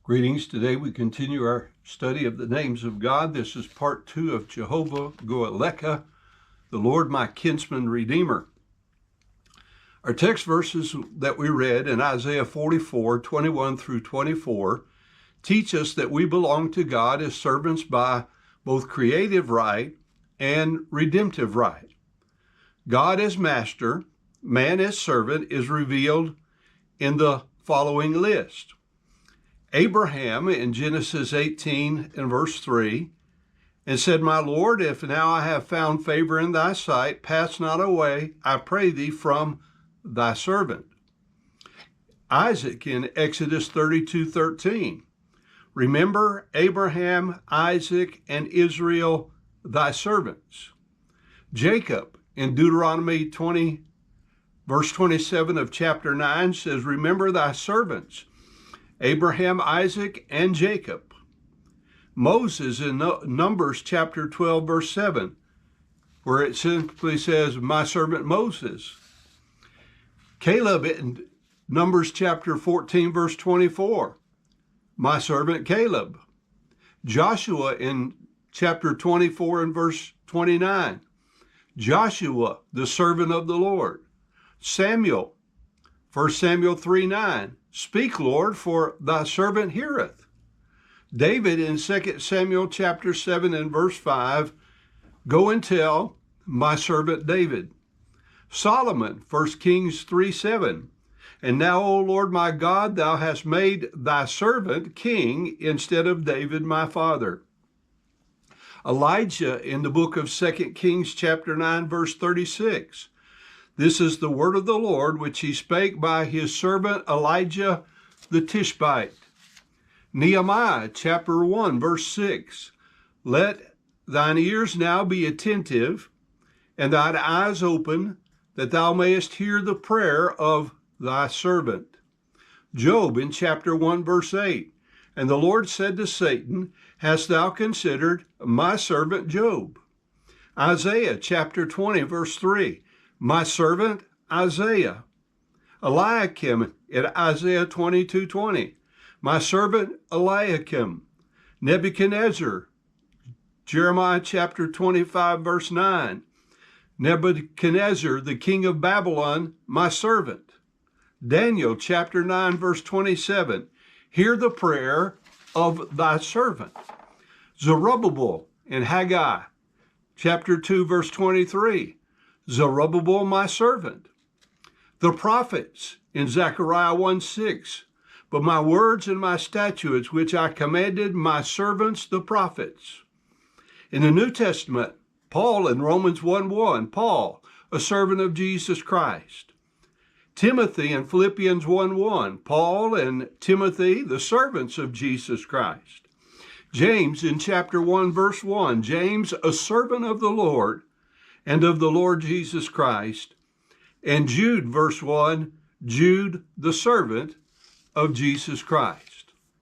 Greetings. Today we continue our study of the names of God. This is part 2 of Jehovah Goaleka, the Lord my kinsman redeemer. Our text verses that we read in Isaiah 44, 21 through 24 teach us that we belong to God as servants by both creative right and redemptive right. God as master, man as servant is revealed in the following list. Abraham in Genesis 18 and verse 3, and said, My Lord, if now I have found favor in thy sight, pass not away, I pray thee, from thy servant. Isaac in Exodus 32:13, remember Abraham, Isaac, and Israel, thy servants. Jacob in Deuteronomy 20, verse 27 of chapter 9 says, remember thy servants, Abraham, Isaac, and Jacob. Moses in Numbers chapter 12, verse 7, where it simply says, my servant Moses. Caleb in Numbers chapter 14, verse 24, my servant Caleb. Joshua in chapter 24 and verse 29, Joshua, the servant of the Lord. Samuel, 1 Samuel 3:9, speak, Lord, for thy servant heareth. David in 2 Samuel chapter 7 and verse 5, go and tell my servant David. Solomon, 1 Kings 3:7, and now, O Lord my God, thou hast made thy servant king instead of David my father. Elijah in the book of 2 Kings chapter 9 verse 36, this is the word of the Lord, which he spake by his servant Elijah the Tishbite. Nehemiah chapter 1, verse 6, let thine ears now be attentive, and thine eyes open, that thou mayest hear the prayer of thy servant. Job in chapter 1, verse 8, and the Lord said to Satan, hast thou considered my servant Job? Isaiah chapter 20, verse 3, my servant Isaiah. Eliakim in Isaiah 22:20, my servant Eliakim. Nebuchadnezzar, Jeremiah chapter 25, verse 9, Nebuchadnezzar, the king of Babylon, my servant. Daniel chapter 9, verse 27, hear the prayer of thy servant. Zerubbabel in Haggai chapter 2, verse 23, Zerubbabel, my servant. The prophets in Zechariah 1:6, but my words and my statutes, which I commanded my servants, the prophets. In the New Testament, Paul in Romans 1:1, Paul, a servant of Jesus Christ. Timothy in Philippians 1:1, Paul and Timothy, the servants of Jesus Christ. James in chapter 1, verse 1, James, a servant of the Lord and of the Lord Jesus Christ. And Jude, verse 1, Jude, the servant of Jesus Christ.